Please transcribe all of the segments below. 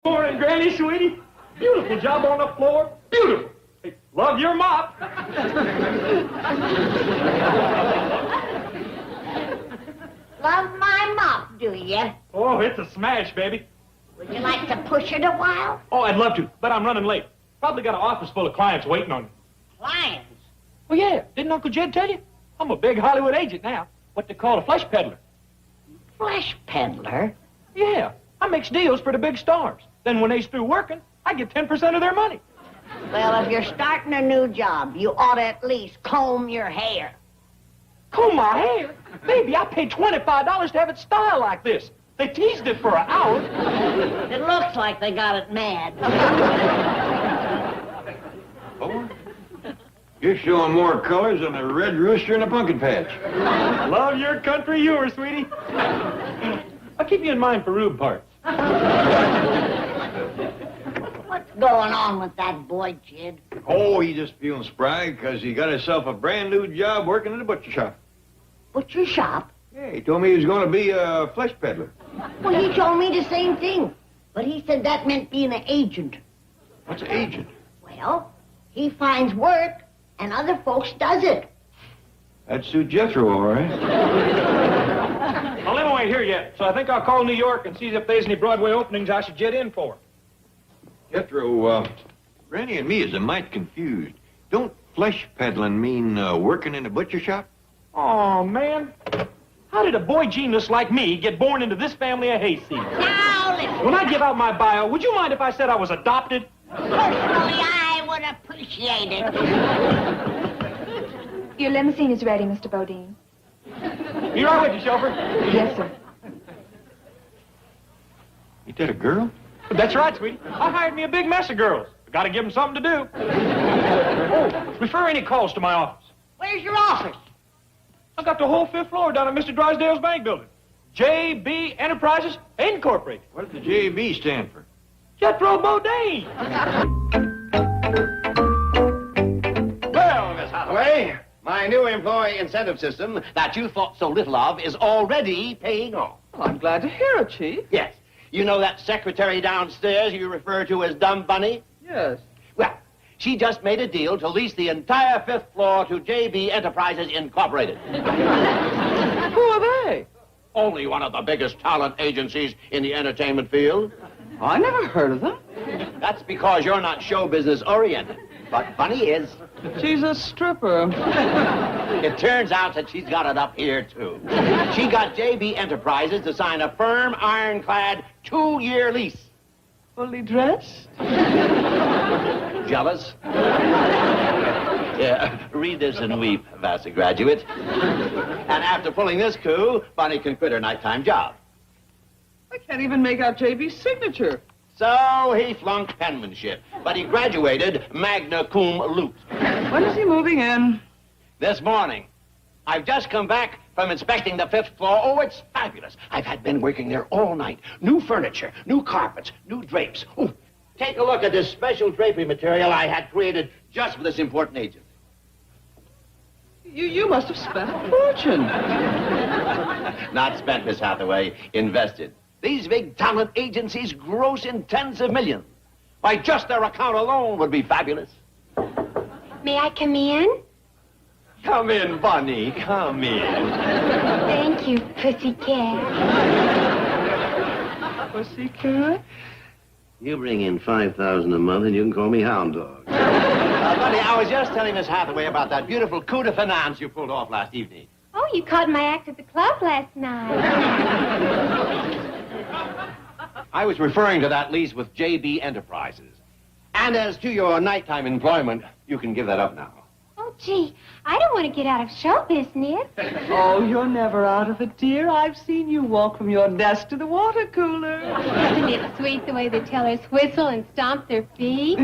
Morning, Granny, sweetie. Beautiful job on the floor. Beautiful. Hey, love your mop. Love my mop, do you? Oh, it's a smash, baby. Would you like to push it a while? Oh, I'd love to, but I'm running late. Probably got an office full of clients waiting on me. Clients? Well, yeah. Didn't Uncle Jed tell you? I'm a big Hollywood agent now. What they call a flesh peddler. Flesh peddler? Yeah. I makes deals for the big stars. Then when they's through working, I get 10% of their money. Well, if you're starting a new job, you ought to at least comb your hair. Comb my hair? Baby, I paid $25 to have it styled like this. They teased it for an hour. It looks like they got it mad. Oh, you're showing more colors than a red rooster in a pumpkin patch. Love your country humor, sweetie. I'll keep you in mind for rube parts. What's going on with that boy, Jed? Oh, he's just feeling spry because he got himself a brand new job working in a butcher shop. Butcher shop? Yeah, he told me he was going to be a flesh peddler. Well, he told me the same thing. But he said that meant being an agent. What's an agent? Well, he finds work, and other folks does it. That'd suit Jethro, all right. Well, Limo ain't here yet, so I think I'll call New York and see if there's any Broadway openings I should jet in for. Jethro, Granny and me is a mite confused. Don't flesh peddling mean working in a butcher shop? Oh, man. How did a boy genius like me get born into this family of hayseeds? Now, listen. When I give out my bio, would you mind if I said I was adopted? Personally, I would appreciate it. Your limousine is ready, Mr. Bodine. You right with you, chauffeur? Yes, sir. Ain't that a girl? That's right, sweetie. I hired me a big mess of girls. I gotta give them something to do. Oh, refer any calls to my office. Where's your office? I got the whole 5th floor down at Mr. Drysdale's bank building. J.B. Enterprises Incorporated. What does the JB stand for? Jethro Bodine. Well, Miss Hathaway, my new employee incentive system that you thought so little of is already paying off. Well, I'm glad to hear it, Chief. Yes. You know that secretary downstairs you refer to as Dumb Bunny? Yes. Well, she just made a deal to lease the entire 5th floor to JB Enterprises Incorporated. Who are they? Only one of the biggest talent agencies in the entertainment field. I never heard of them. That's because you're not show business oriented. But Bunny is. She's a stripper. It turns out that she's got it up here, too. She got JB Enterprises to sign a firm, ironclad, 2-year lease. Fully dressed? Jealous? Yeah, read this and weep, Vassar graduate. And after pulling this coup, Bunny can quit her nighttime job. I can't even make out JB's signature. So he flunked penmanship, but he graduated magna cum laude. When is he moving in? This morning. I've just come back from inspecting the 5th floor. Oh, it's fabulous. I've had men working there all night. New furniture, new carpets, new drapes. Oh, take a look at this special drapery material I had created just for this important agent. You must have spent a fortune. Not spent, Miss Hathaway. Invested. These big talent agencies gross in tens of millions. Why, just their account alone would be fabulous. May I come in? Come in, Bunny. Come in. Thank you, pussycat. Pussycat? You bring in $5,000 a month and you can call me Hound Dog. Bunny, I was just telling Miss Hathaway about that beautiful coup de finance you pulled off last evening. Oh, you caught my act at the club last night. I was referring to that lease with JB Enterprises. And as to your nighttime employment, you can give that up now. Oh, gee, I don't want to get out of show business. Oh, you're never out of it, dear. I've seen you walk from your desk to the water cooler. Isn't it sweet the way the tellers whistle and stomp their feet?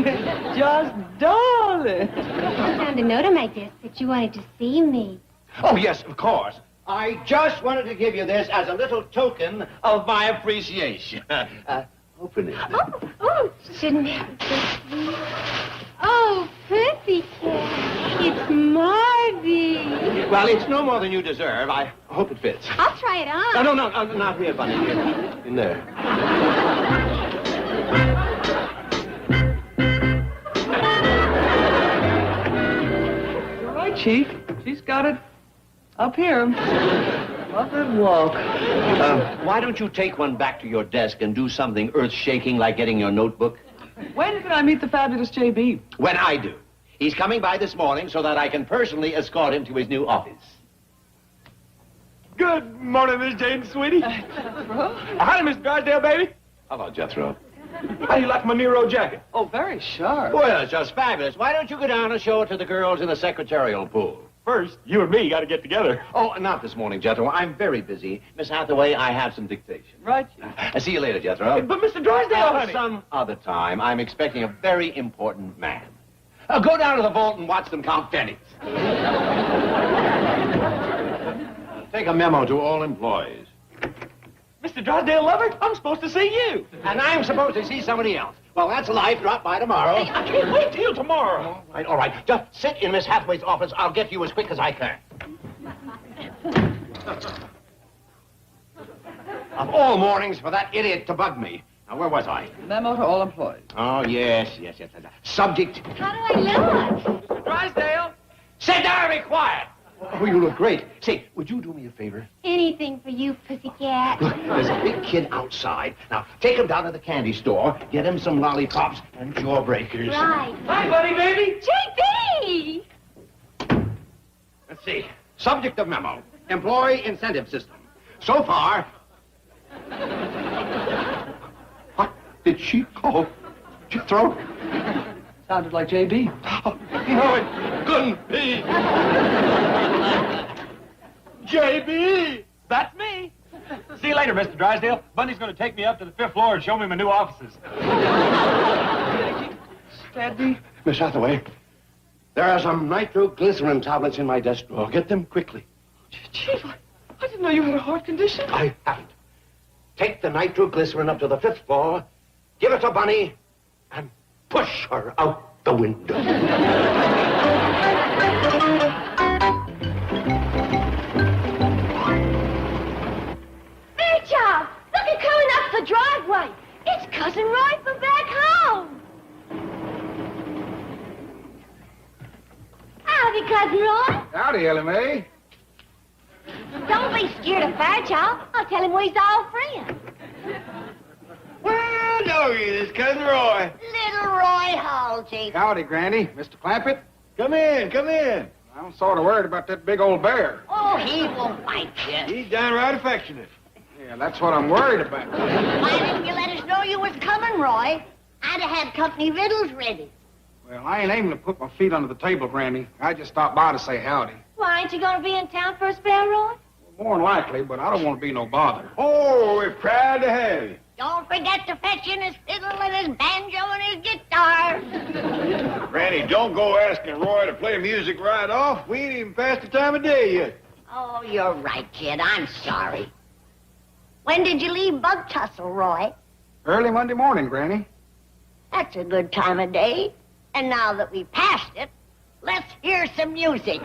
Just darling. I found a note on my desk that you wanted to see me. Oh, yes, of course. I just wanted to give you this as a little token of my appreciation. Open it. Oh, shouldn't have it so sweet. Oh, pussycat, it's Marty. Well, it's no more than you deserve. I hope it fits. I'll try it on. No, not here, Bunny. In there. Chief. She's got it up here. Up that walk. Why don't you take one back to your desk and do something earth-shaking like getting your notebook? When can I meet the fabulous J.B.? When I do. He's coming by this morning so that I can personally escort him to his new office. Good morning, Miss Jane, sweetie. Hi, Miss Drysdale, baby. Hello, Jethro. How do you like my Nero jacket? Oh, very sharp. Well, it's just fabulous. Why don't you go down and show it to the girls in the secretarial pool? First, you and me got to get together. Oh, not this morning, Jethro. I'm very busy. Miss Hathaway, I have some dictation. Right. I'll see you later, Jethro. But Mr. Drysdale, honey. Some other time. I'm expecting a very important man. Go down to the vault and watch them count pennies. Take a memo to all employees. Mr. Drysdale lover, I'm supposed to see you. And I'm supposed to see somebody else. Well, that's life. Drop by tomorrow. Hey, I can't wait till tomorrow. All right. Just sit in Miss Hathaway's office. I'll get you as quick as I can. Of all mornings for that idiot to bug me. Now, where was I? Memo to all employees. Oh, yes. Subject. How do I look? Mr. Drysdale. Sit down and be quiet. Oh, you look great. Say, would you do me a favor? Anything for you, pussycat. Look, there's a big kid outside. Now, take him down to the candy store, get him some lollipops and jawbreakers. Right. Hi, buddy, baby. JB! Let's see. Subject of memo. Employee incentive system. So far... What did she call Jethro? Sounded like J.B. No, it couldn't be. JB. That's me. See you later, Mr. Drysdale. Bundy's going to take me up to the 5th floor and show me my new offices. Steady. Miss Hathaway, there are some nitroglycerin tablets in my desk drawer. Get them quickly. Chief, I didn't know you had a heart condition. I haven't. Take the nitroglycerin up to the 5th floor, give it to Bunny, and push her out the window. Fairchild, look at coming up the driveway. It's Cousin Roy from back home. Howdy, Cousin Roy. Howdy, Ellie Mae. Don't be scared of Fairchild. I'll tell him we's all friends. Well, doggy, this Cousin Roy. Little Roy Halsey. Howdy, Granny. Mr. Clampett. Come in, come in. I'm sort of worried about that big old bear. Oh, he won't bite you. He's downright affectionate. Yeah, that's what I'm worried about. Why didn't you let us know you was coming, Roy? I'd have had company victuals ready. Well, I ain't aiming to put my feet under the table, Granny. I just stopped by to say howdy. Why, ain't you going to be in town for a spell, Roy? More than likely, but I don't want to be no bother. Oh, we're proud to have you. Don't forget to fetch in his fiddle and his banjo and his guitar. Granny, don't go asking Roy to play music right off. We ain't even past the time of day yet. Oh, you're right, kid. I'm sorry. When did you leave Bug Tussle, Roy? Early Monday morning, Granny. That's a good time of day. And now that we've passed it, let's hear some music.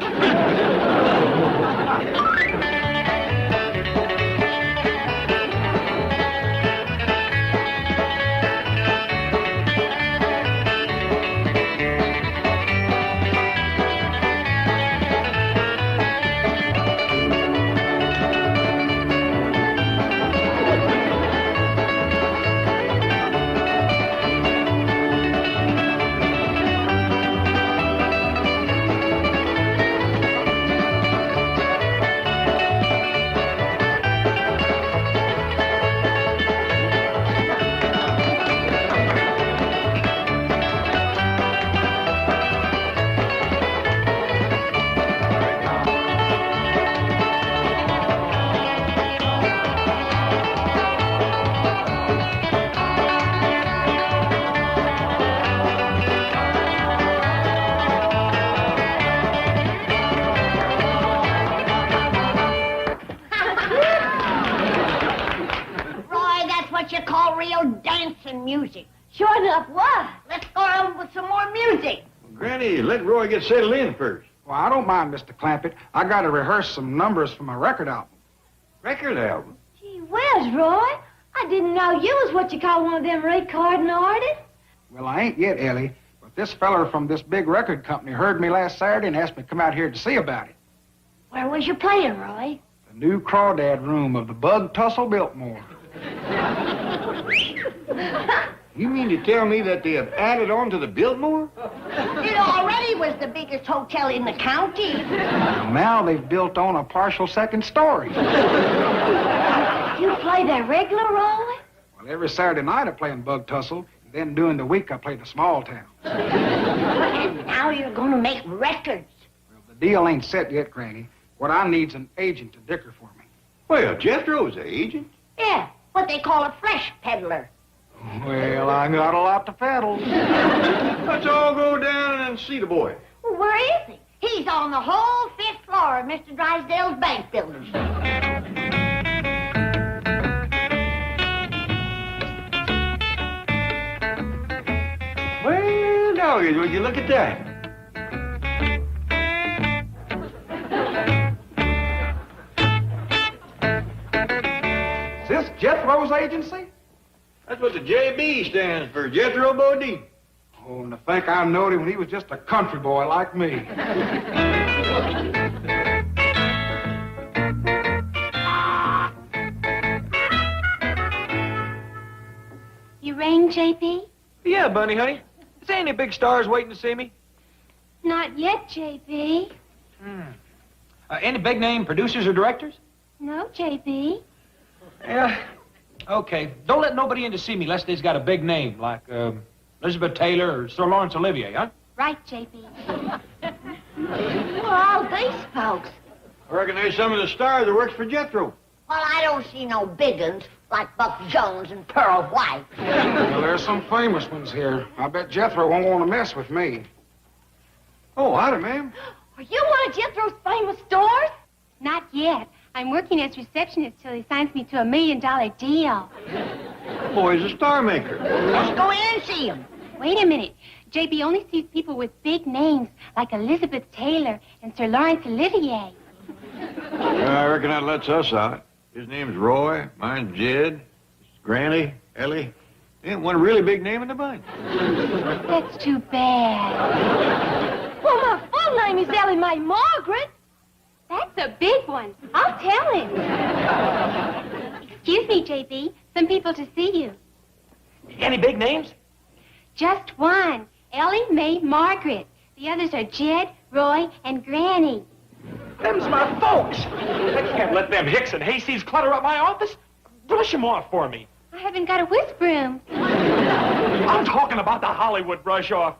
You call real dancing music. Sure enough, what? Let's go on with some more music. Granny, let Roy get settled in first. Well, I don't mind, Mr. Clampett. I got to rehearse some numbers for my record album. Record album? Gee whiz, Roy. I didn't know you was what you call one of them recording artists. Well, I ain't yet, Ellie, but But this feller from this big record company heard me last Saturday and asked me to come out here to see about it. Where was you playing, Roy? The new crawdad room of the Bug Tussle Biltmore. You mean to tell me that they have added on to the Biltmore? It already was the biggest hotel in the county. Now they've built on a partial second story. You play there regular, Roy? Well, every Saturday night I play in Bug Tussle. And then during the week I play the small town. And now you're going to make records. Well, the deal ain't set yet, Granny. What I need's an agent to dicker for me. Well, Jethro's the agent. Yeah, what they call a flesh peddler. Well, I got a lot to peddle. Let's all go down and see the boy. Well, where is he? He's on the whole 5th floor of Mr. Drysdale's bank building. Well, now, would you look at that? Is this Jethro's agency? That's what the JB stands for, Jethro Bodine. Oh, and to think I knowed him when he was just a country boy like me. You rang, JP? Yeah, Bunny, honey. Is there any big stars waiting to see me? Not yet, JP. Any big name producers or directors? No, JP. Yeah. Okay. Don't let nobody in to see me unless they's got a big name, like Elizabeth Taylor or Sir Laurence Olivier, huh? Right, JP. Who are all these folks? I reckon there's some of the stars that works for Jethro. Well, I don't see no big uns like Buck Jones and Pearl White. Well, there's some famous ones here. I bet Jethro won't want to mess with me. Oh, howdy, ma'am. Are you one of Jethro's famous stars? Not yet. I'm working as receptionist till he signs me to $1 million deal. The boy's a star maker. Let's go in and see him. Wait a minute. JB only sees people with big names like Elizabeth Taylor and Sir Laurence Olivier. I reckon that lets us out. His name's Roy, mine's Jed, Granny, Ellie. Ain't one really big name in the bunch. That's too bad. Well, my full name is Ellie Mae Margaret. That's a big one. I'll tell him. Excuse me, JB. Some people to see you. Any big names? Just one. Ellie Mae Margaret. The others are Jed, Roy, and Granny. Them's my folks. I can't let them hicks and hayseeds clutter up my office. Brush them off for me. I haven't got a whisk broom. I'm talking about the Hollywood brush off.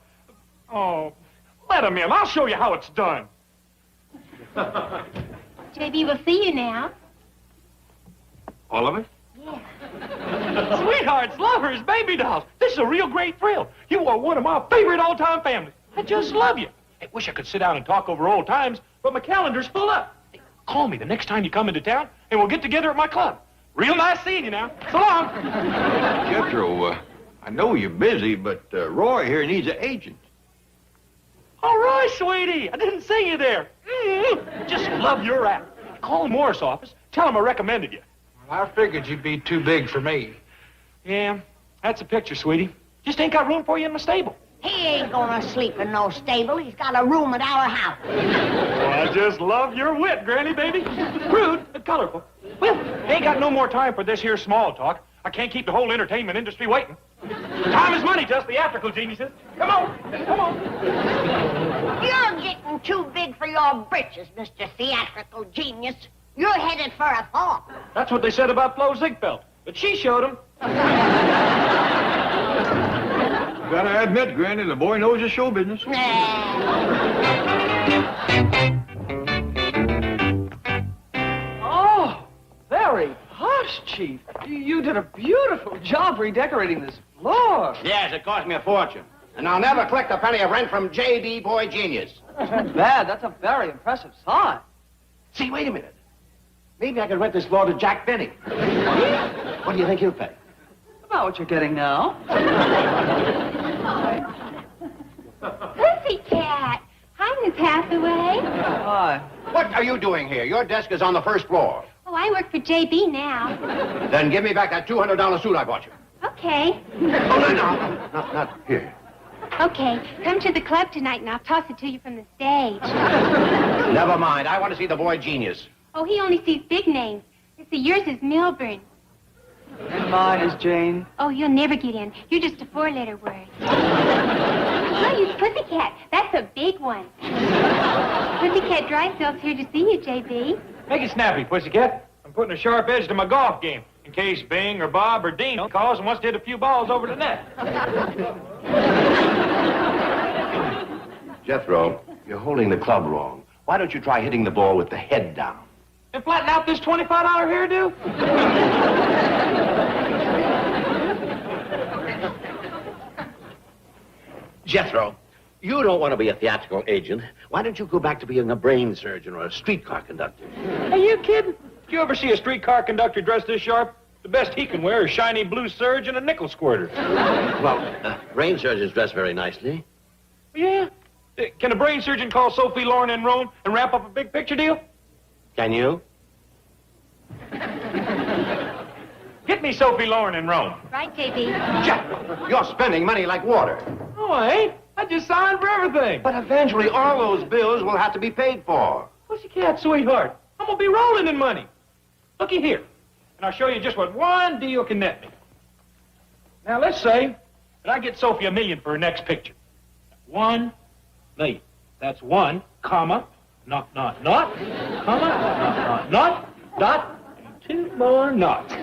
Oh, let them in. I'll show you how it's done. JB will see you now. All of it? Sweethearts, lovers, baby dolls. This is a real great thrill. You are one of my favorite all-time families. I just love you. I wish I could sit down and talk over old times, but my calendar's full up. Hey, call me the next time you come into town, and we'll get together at my club. Real nice seeing you now. So long. Jethro, I know you're busy, but Roy here needs an agent. All right, sweetie. I didn't see you there. Just love your act. Call the Morris office. Tell them I recommended you. Well, I figured you'd be too big for me. Yeah, that's a picture, sweetie. Just ain't got room for you in my stable. He ain't gonna sleep in no stable. He's got a room at our house. Oh, I just love your wit, Granny, baby. Crude, but colorful. Well, ain't got no more time for this here small talk. I can't keep the whole entertainment industry waiting. Time is money to us theatrical geniuses. Come on, come on. You're getting too big for your britches, Mr. Theatrical Genius. You're headed for a fall. That's what they said about Flo Ziegfeld, but she showed them. Gotta admit, Granny, the boy knows his show business. Oh, very posh, Chief. You did a beautiful job redecorating this floor. Yes, it cost me a fortune. And I'll never collect a penny of rent from J.D. Boy Genius. That's not bad. That's a very impressive sign. See, wait a minute. Maybe I could rent this floor to Jack Benny. What do you think he'll pay? About what you're getting now. Pussycat. Hi, Miss Hathaway. Hi. What are you doing here? Your desk is on the first floor. Oh, I work for JB now. Then give me back that $200 suit I bought you. Okay. Oh, no, not here. Okay, come to the club tonight and I'll toss it to you from the stage. Never mind. I want to see the boy genius. Oh, he only sees big names. You see, yours is Milburn. And mine is Jane. Oh, you'll never get in. You're just a four-letter word. No, you Pussycat. That's a big one. Pussycat Drysdale's here to see you, J.B. Make it snappy, Pussycat. I'm putting a sharp edge to my golf game in case Bing or Bob or Dean calls and wants to hit a few balls over the net. Jethro, you're holding the club wrong. Why don't you try hitting the ball with the head down? And flatten out this $25 hairdo? Jethro, you don't want to be a theatrical agent. Why don't you go back to being a brain surgeon or a streetcar conductor? Are you kidding? Did you ever see a streetcar conductor dressed this sharp? The best he can wear is shiny blue serge and a nickel squirter. Well, brain surgeons dress very nicely. Yeah. Can a brain surgeon call Sophie Loren in Rome and wrap up a big picture deal? Can you? Get me Sophie Loren in Rome. Right, J.B. Jethro, you're spending money like water. Oh, I ain't. I just signed for everything. But eventually all those bills will have to be paid for. Pussycat, sweetheart, I'm gonna be rolling in money. Looky here, and I'll show you just what one deal can net me. Now, let's say that I get Sophie $1 million for her next picture. 1 million. That's 1, comma, not, comma, not, dot, and 2 more knots.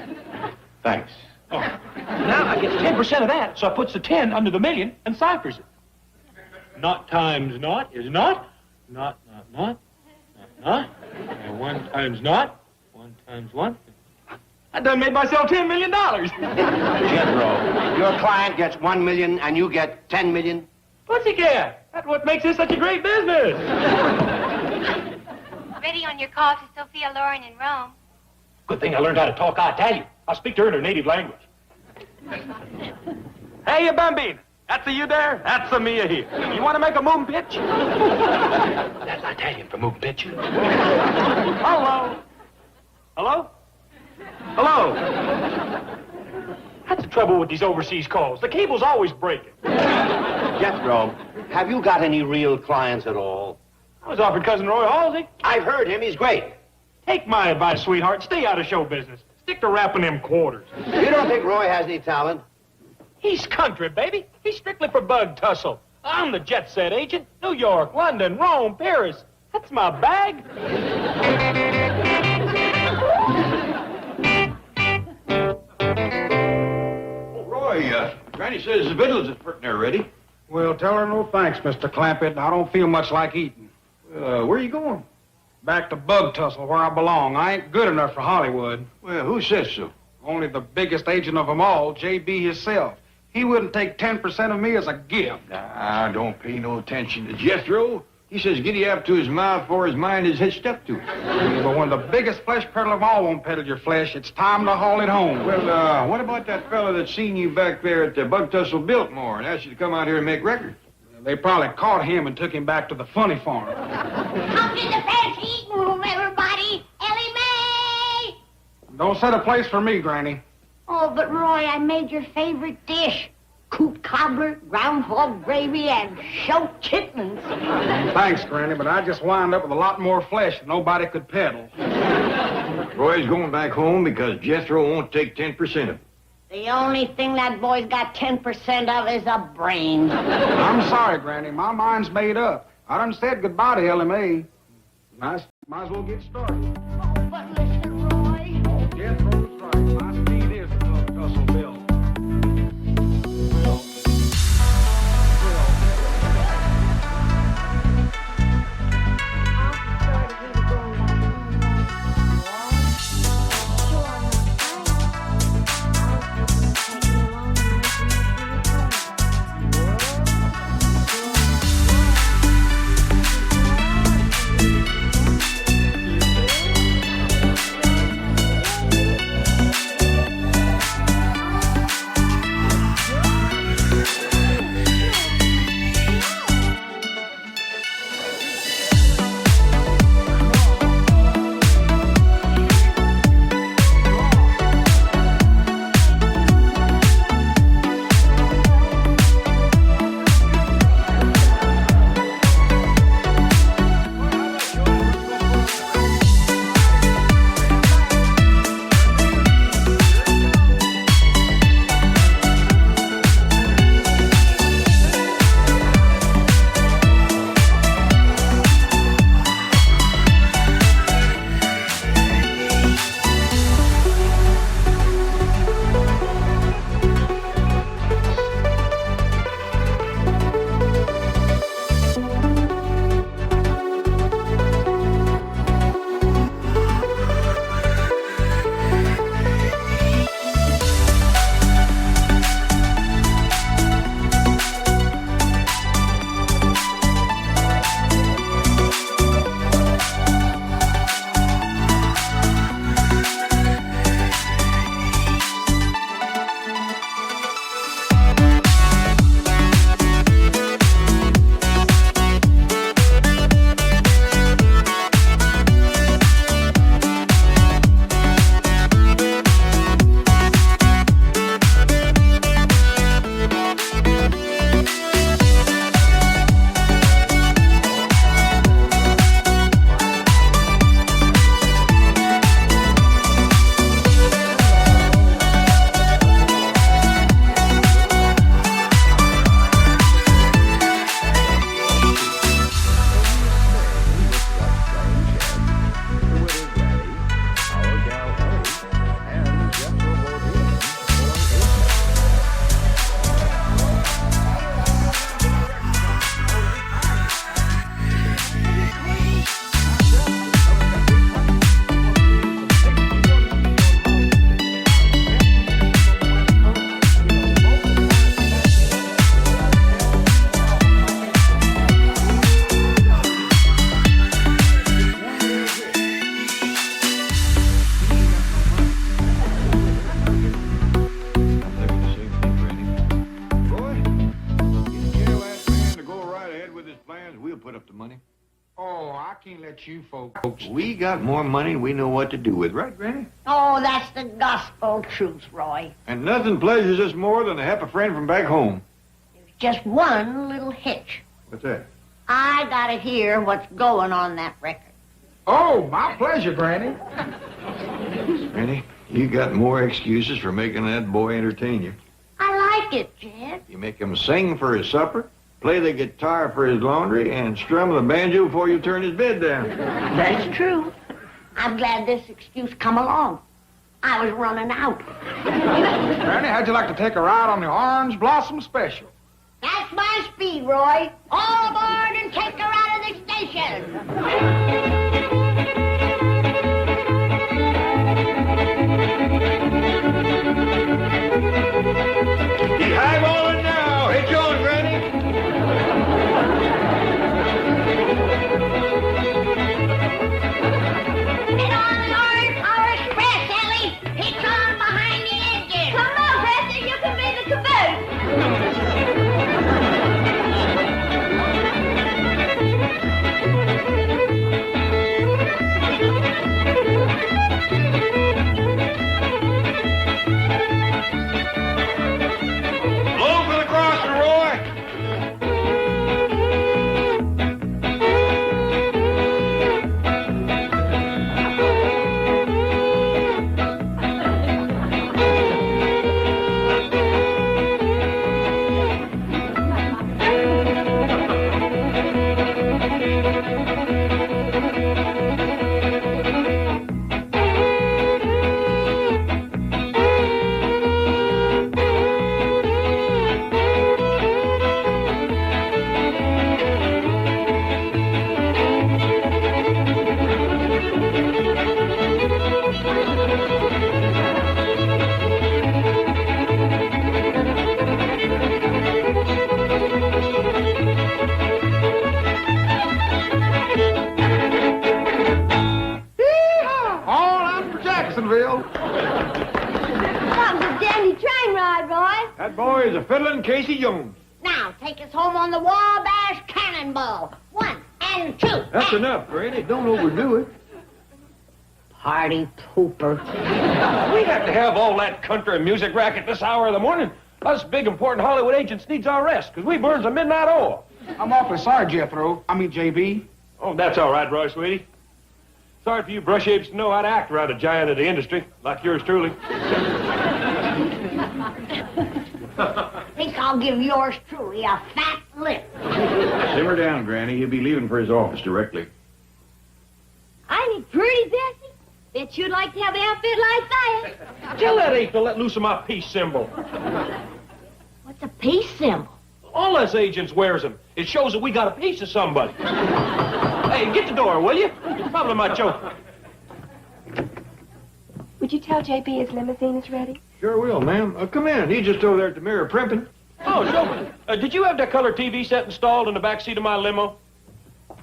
Thanks. Oh. Now I get 10% of that, so I puts the 10 under the million and ciphers it. Not times not is not. Not. 1 times not. 1 times 1. I done made myself $10 million. Jethro, your client gets 1 million and you get 10 million? Pussycat, that's what makes this such a great business. Ready on your call to Sophia Loren in Rome. Good thing I learned how to talk Italian. I'll speak to her in her native language. Hey, you bambina. That's a you there. That's a Mia here. You want to make a moving pitch? That's Italian for moving pitch. Hello. Hello? Hello. That's the trouble with these overseas calls. The cable's always breaking. Jethro, have you got any real clients at all? I was offered Cousin Roy Halsey. I've heard him. He's great. Take my advice, sweetheart. Stay out of show business. Stick to wrapping them quarters. You don't think Roy has any talent? He's country, baby. He's strictly for bug tussle. I'm the jet set agent. New York, London, Rome, Paris. That's my bag. Oh, Roy, Granny says the victuals is pretty near ready. Well, tell her no thanks, Mr. Clampett. I don't feel much like eating. Where are you going? Back to bug tussle where I belong. I ain't good enough for Hollywood. Well, who says so? Only the biggest agent of them all, J.B. himself. He wouldn't take 10% of me as a gift. Ah, don't pay no attention to Jethro. He says giddy up to his mouth before his mind is hitched up to it. But when the biggest flesh peddler of all won't peddle your flesh, it's time to haul it home. Well, what about that fella that seen you back there at the Bug Tussle Biltmore and asked you to come out here and make records? They probably caught him and took him back to the funny farm. Come to the fancy eating room, everybody. Ellie Mae! Don't set a place for me, Granny. Oh, but Roy, I made your favorite dish. Coop cobbler, groundhog gravy, and choke chitlins. Thanks, Granny, but I just wind up with a lot more flesh than nobody could peddle. Roy's going back home because Jethro won't take 10% of it. The only thing that boy's got 10% of is a brain. I'm sorry, Granny. My mind's made up. I done said goodbye to LMA. Might as well get started. Oh, but listen, Roy. Jethro's right. My speed is the Bug Tussle Bill. we'll put up the money. Oh, I can't let you folks. We got more money than we know what to do with, right, Granny? Oh, that's the gospel truth, Roy. And nothing pleasures us more than to help a friend from back home. There's just one little hitch. What's that? I gotta hear what's going on that record. Oh, my pleasure, Granny. Granny, you got more excuses for making that boy entertain you. I like it, Jed. You make him sing for his supper, play the guitar for his laundry, and strum the banjo before you turn his bed down. That's true. I'm glad this excuse come along. I was running out. Granny, how'd you like to take a ride on the Orange Blossom Special? That's my speed, Roy. All aboard and take her out of the station. He's highballing now. Hit you on, Granny. Get on the Orange Power Express, Ellie. It's on behind the engine. Come on, Bessie. You can be the caboose. Blow for the crossing, Roy. All out for Jacksonville. That was a dandy train ride, Roy. That boy is a fiddling Casey Jones. Now, take us home on the Wabash Cannonball. 1 and 2. That's enough, Granny. Don't overdo it. Party pooper. We have to have all that country music racket this hour of the morning. Us big, important Hollywood agents needs our rest, because we burns a midnight oil. I'm awfully sorry, Jethro. I mean, JB. Oh, that's all right, Roy, sweetie. Sorry for you brush apes to know how to act around a giant of the industry, like yours truly. Think I'll give yours truly a fat lip. Simmer down, Granny. He'll be leaving for his office directly. I ain't pretty, Bessie. Bet you'd like to have an outfit like that. Tell that ape to let loose of my peace symbol. What's a peace symbol? All us agents wears them. It shows that we got a piece of somebody. Hey, get the door, will you? It's probably my choke. Would you tell JB his limousine is ready? Sure will, ma'am. Come in. He's just over there at the mirror primping. Oh, Chauffeur, did you have that color TV set installed in the back seat of my limo?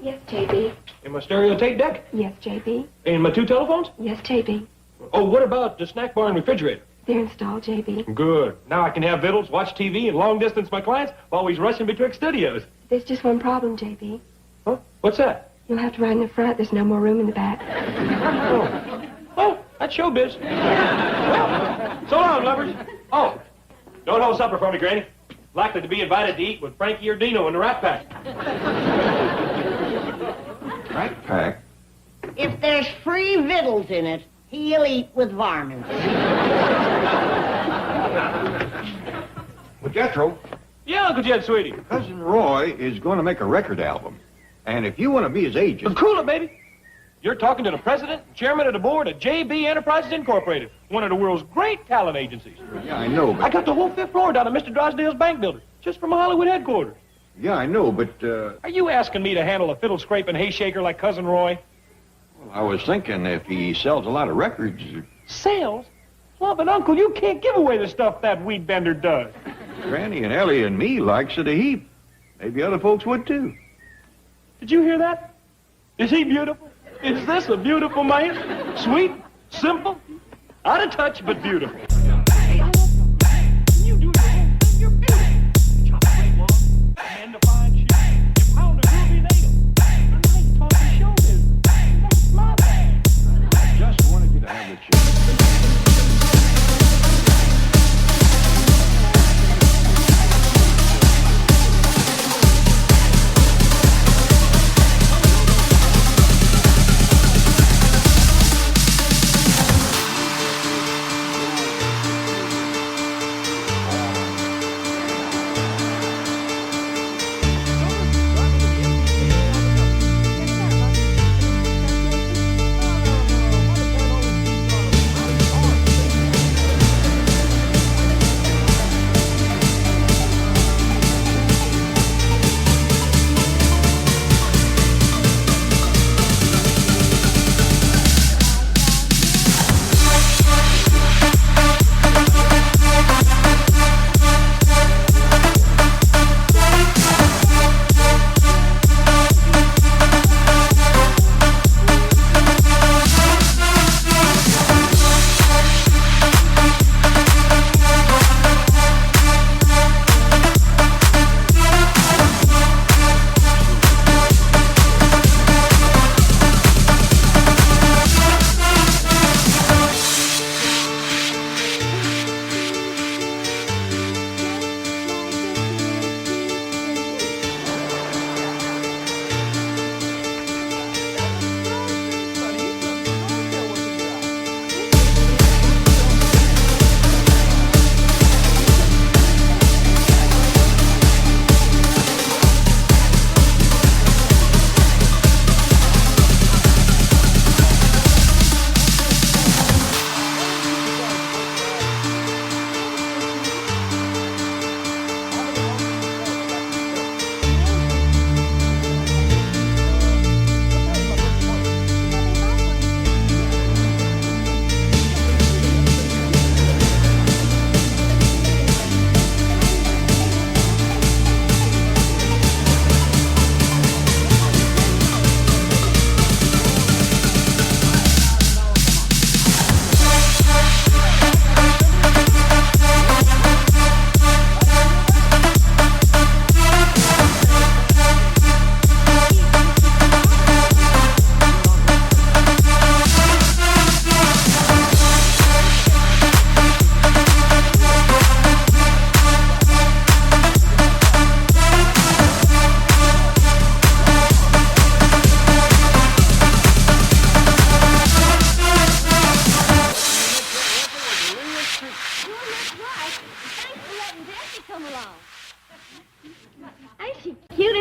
Yes, JB. In my stereo tape deck? Yes, JB. In my 2 telephones? Yes, JB. Oh, what about the snack bar and refrigerator? They're installed, JB. Good. Now I can have vittles, watch TV, and long distance my clients while he's rushing betwixt studios. There's just one problem, JB. Huh? What's that? You'll have to ride in the front. There's no more room in the back. Oh, that's showbiz. Well, so long, lovers. Oh, don't hold supper for me, Granny. Likely to be invited to eat with Frankie or Dino in the Rat Pack. Rat Pack? If there's free victuals in it, he'll eat with varmints. Well, Jethro, Yeah, Uncle Jed, sweetie. Cousin Roy is going to make a record album. And if you want to be his agent... Cool it, baby. You're talking to the president and chairman of the board of JB Enterprises Incorporated, one of the world's great talent agencies. Yeah, I know, I but... got the whole 5th floor down at Mr. Drysdale's bank building, just from Hollywood headquarters. Yeah, I know, but, Are you asking me to handle a fiddle scraping hay shaker like Cousin Roy? well, I was thinking if he sells a lot of records... Sales? Well, but Uncle, you can't give away the stuff that weed bender does. Granny and Ellie and me likes it a heap. Maybe other folks would, too. Did you hear that? Is he beautiful? Is this a beautiful man? Sweet, simple, out of touch, but beautiful. You do your own thing, you're beautiful. Chocolate love, men to fine shoes, you pound a groovy native.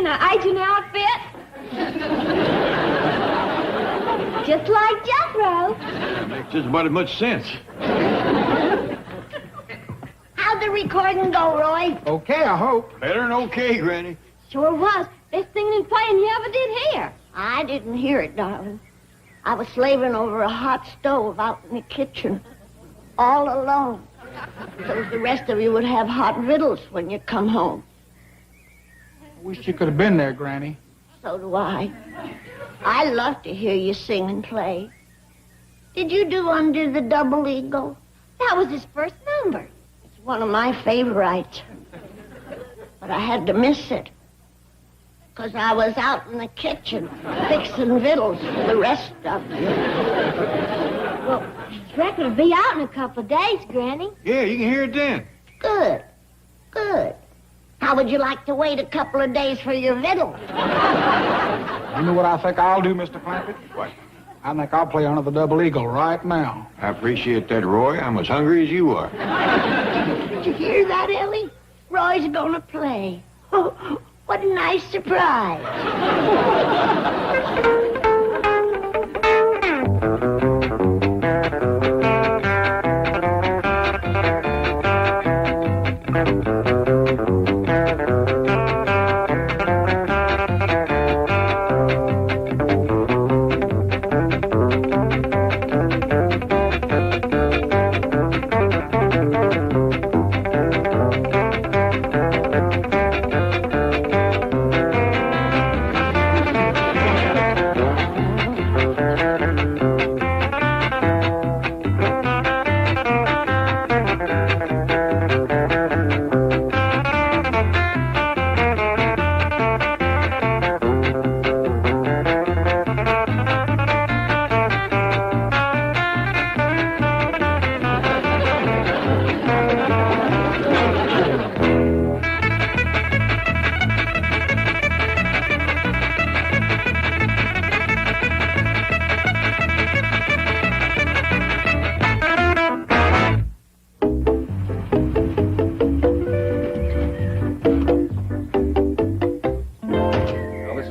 in an agent outfit? Just like Jethro. Makes just about as much sense. How'd the recording go, Roy? Okay, I hope. Better than okay, Granny. Sure was. Best singing and playing you ever did hear. I didn't hear it, darling. I was slaving over a hot stove out in the kitchen, all alone. So the rest of you would have hot victuals when you come home. Wish you could have been there, Granny. So do I. I love to hear you sing and play. Did you do Under the Double Eagle? That was his first number. It's one of my favorites. But I had to miss it. Because I was out in the kitchen fixing victuals for the rest of you. Well, I reckon it'll be out in a couple of days, Granny. Yeah, you can hear it then. Good. Good. How would you like to wait a couple of days for your victuals? You know what I think I'll do, Mr. Clampett? What? I think I'll play Under the Double Eagle right now. I appreciate that, Roy. I'm as hungry as you are. Did you hear that, Ellie? Roy's gonna play. Oh, what a nice surprise.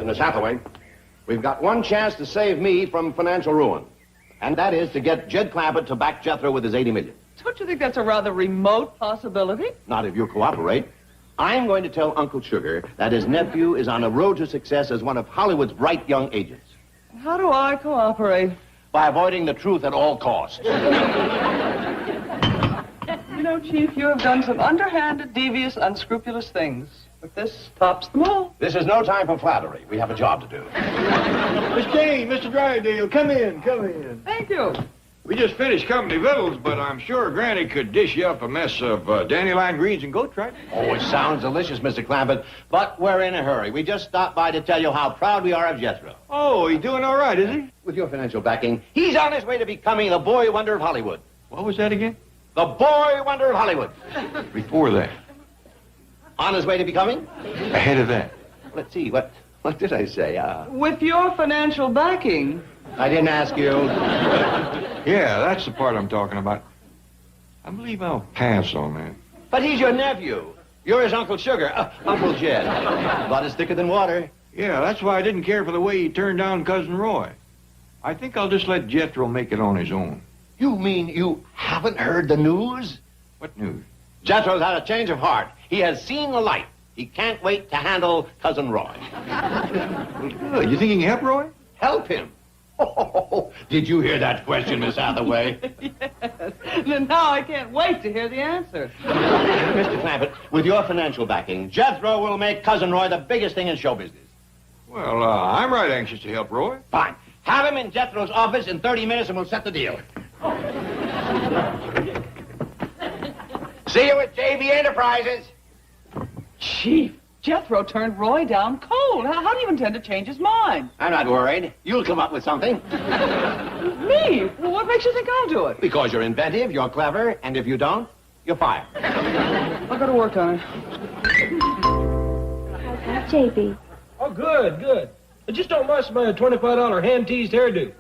Miss Hathaway, we've got one chance to save me from financial ruin, and that is to get Jed Clampett to back Jethro with his $80 million. Don't you think that's a rather remote possibility? Not if you cooperate. I'm going to tell Uncle Sugar that his nephew is on a road to success as one of Hollywood's bright young agents. How do I cooperate? By avoiding the truth at all costs. You know, Chief, you have done some underhanded, devious, unscrupulous things. But this tops them all. This is no time for flattery. We have a job to do. Miss Jane, Mr. Drydale, come in, come in. Thank you. We just finished company victuals, but I'm sure Granny could dish you up a mess of dandelion greens and goat tripe. Oh, it sounds delicious, Mr. Clampett, but we're in a hurry. We just stopped by to tell you how proud we are of Jethro. Oh, he's doing all right, is he? With your financial backing, he's on his way to becoming the boy wonder of Hollywood. What was that again? The boy wonder of Hollywood. Before that. On his way to becoming? Ahead of that. Let's see, what did I say? With your financial backing. I didn't ask you. Yeah, that's the part I'm talking about. I believe I'll pass on that. But he's your nephew. You're his Uncle Sugar, Uncle Jed. Blood is thicker than water. Yeah, that's why I didn't care for the way he turned down Cousin Roy. I think I'll just let Jethro make it on his own. You mean you haven't heard the news? What news? Jethro's had a change of heart. He has seen the light. He can't wait to handle Cousin Roy. Good. You think he can help Roy? Help him? Oh, did you hear that question, Miss Hathaway? Yes. Then now I can't wait to hear the answer. Mr. Clampett, with your financial backing, Jethro will make Cousin Roy the biggest thing in show business. Well, I'm right anxious to help Roy. Fine. Have him in Jethro's office in 30 minutes and we'll set the deal. See you at JV Enterprises. Chief, Jethro turned Roy down cold. How do you intend to change his mind? I'm not worried. You'll come up with something. Me? Well, what makes you think I'll do it? Because you're inventive, you're clever, and if you don't, you're fired. I'll go to work on it. How's that, JB? Oh, good, good. Just don't mess my $25 hand-teased hairdo.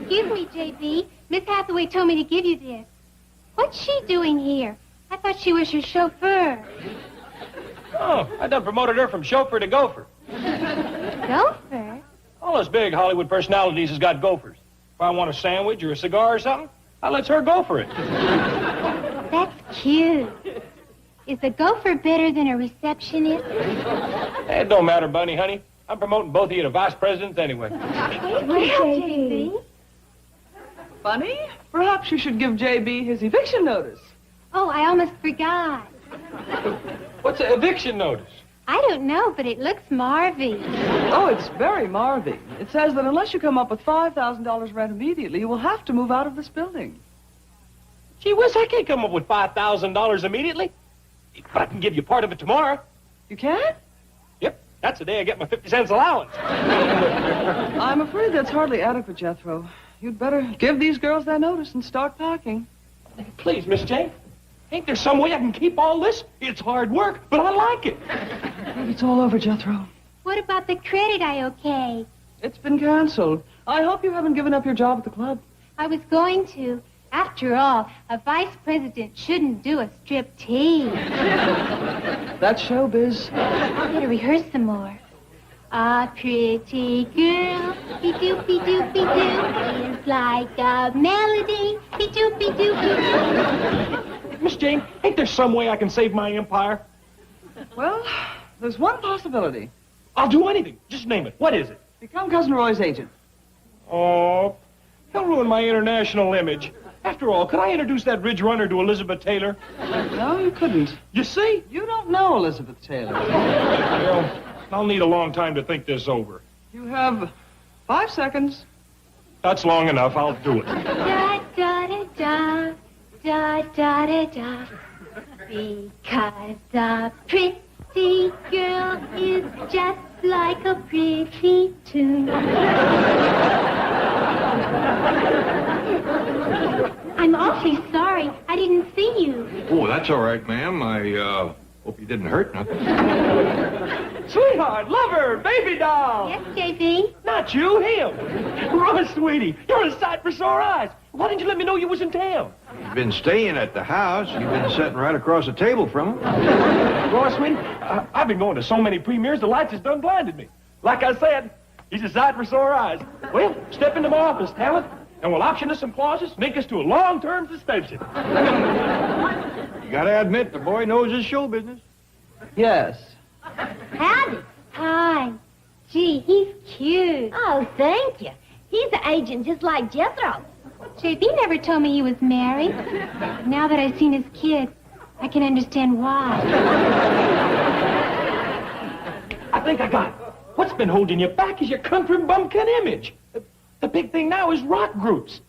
Excuse me, JB. Miss Hathaway told me to give you this. What's she doing here? I thought she was your chauffeur. Oh, I done promoted her from chauffeur to gopher. Gopher? All us big Hollywood personalities has got gophers. If I want a sandwich or a cigar or something, I lets her go for it. That's cute. Is a gopher better than a receptionist? It don't matter, Bunny, honey. I'm promoting both of you to vice presidents anyway. Well, JB. Bunny, perhaps you should give J.B. his eviction notice. Oh, I almost forgot. What's an eviction notice? I don't know, but it looks Marvy. Oh, it's very Marvy. It says that unless you come up with $5,000 rent immediately, you will have to move out of this building. Gee whiz, I can't come up with $5,000 immediately. But I can give you part of it tomorrow. You can? Yep, that's the day I get my 50 cents allowance. I'm afraid that's hardly adequate, Jethro. You'd better give these girls their notice and start packing. Please, Miss Jane. Ain't there some way I can keep all this? It's hard work, but I like it. It's all over, Jethro. What about the credit I okay? It's been canceled. I hope you haven't given up your job at the club. I was going to. After all, a vice president shouldn't do a strip tease. That's showbiz. I better rehearse some more. A pretty girl, be-doopy-doopy-doo, is like a melody, be-doopy-doopy-doo. Miss Jane, ain't there some way I can save my empire? Well, there's one possibility. I'll do anything. Just name it. What is it? Become Cousin Roy's agent. Oh, he'll ruin my international image. After all, could I introduce that Ridge Runner to Elizabeth Taylor? No, you couldn't. You see? You don't know Elizabeth Taylor. Well, I'll need a long time to think this over. You have 5 seconds. That's long enough. I'll do it. Da da da da, da da da da. Because a pretty girl is just like a pretty tune. I'm awfully sorry. I didn't see you. Oh, that's all right, ma'am. I hope you didn't hurt nothing. Sweetheart, lover, baby doll. Yes, JB? Not you, him. Roy, sweetie, you're a sight for sore eyes. Why didn't you let me know you was in town? You've been staying at the house. You've been sitting right across the table from him. Roy, sweetie, I've been going to so many premieres, the lights has done blinded me. Like I said, he's a sight for sore eyes. Well, step into my office, Talent, and we'll option us some clauses, make us to a long-term suspension. You gotta admit, the boy knows his show business. Yes. Howdy. Hi. Gee, he's cute. Oh, thank you. He's an agent just like Jethro. JB never told me he was married. Now that I've seen his kid, I can understand why. I think I got it. What's been holding you back is your country bumpkin image. The big thing now is rock groups.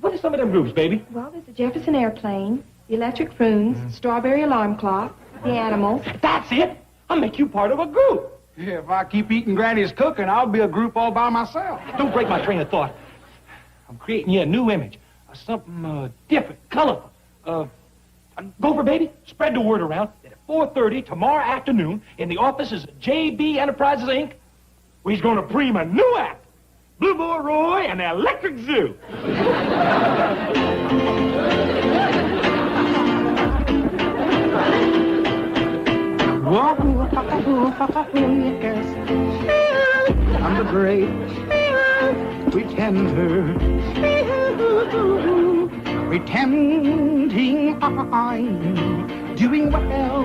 What are some of them groups, baby? Well, there's the Jefferson Airplane, the Electric Prunes, Strawberry Alarm Clock, the Animals. That's it. I'll make you part of a group. Yeah, if I keep eating Granny's cooking, I'll be a group all by myself. Don't break my train of thought. I'm creating you a new image. Something different, colorful. Gopher, baby, spread the word around that at 4:30 tomorrow afternoon in the offices of JB Enterprises, Inc., he's going to prem a new act. Blue Boy Roy and the Electric Zoo. Yes. I'm the great pretender, pretending I'm doing well.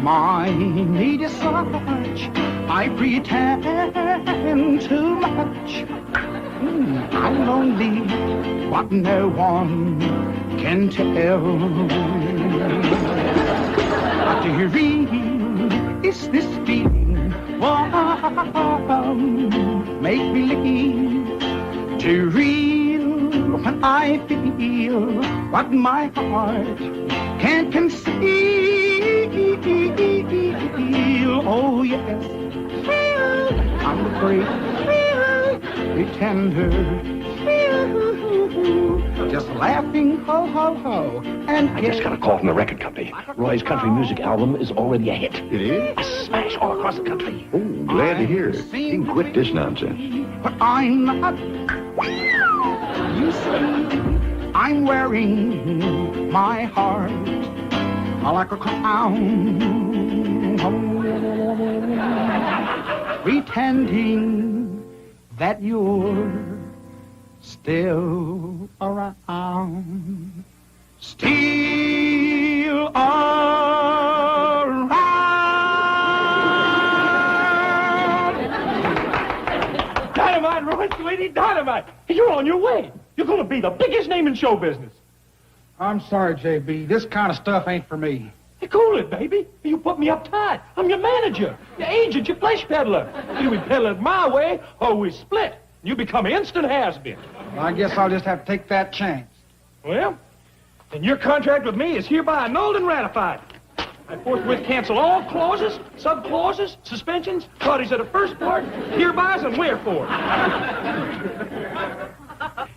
My need is such, I pretend too much. I'm lonely, but no one can tell. But real is this feeling? Make believe. Too real when I feel what my heart can't conceal. Oh yes, I'm the great pretender, just laughing ho ho ho. And I just got a call from the record company. Roy's country music album is already a hit. It is? A smash all across the country. Oh, glad to hear it. You can quit this nonsense. But I'm not. You see, I'm wearing my heart like a clown, pretending that you're still around, still around. Dynamite, Roy, sweetie, dynamite. You're on your way. You're going to be the biggest name in show business. I'm sorry, J.B. This kind of stuff ain't for me. Hey, cool it, baby. You put me up tight. I'm your manager, your agent, your flesh peddler. You be peddling my way, or we split. You become instant has-been. Well, I guess I'll just have to take that chance. Well, then your contract with me is hereby annulled and ratified. I forthwith cancel all clauses, sub-clauses, suspensions, parties of the first part, herebys, and wherefore.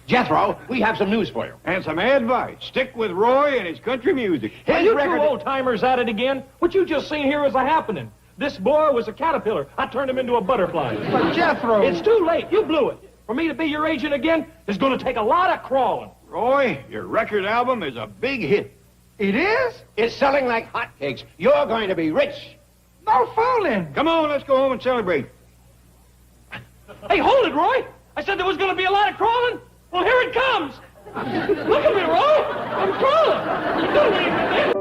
Jethro, we have some news for you. And some advice. Stick with Roy and his country music. Are His you record... two old-timers at it again? What you just seen here is a happening. This boy was a caterpillar. I turned him into a butterfly. But Jethro... It's too late. You blew it. For me to be your agent again is going to take a lot of crawling. Roy, your record album is a big hit. It is? It's selling like hotcakes. You're going to be rich. No fooling. Come on, let's go home and celebrate. Hey, hold it, Roy. I said there was going to be a lot of crawling. Well, here it comes. Look at me, Roy. I'm crawling.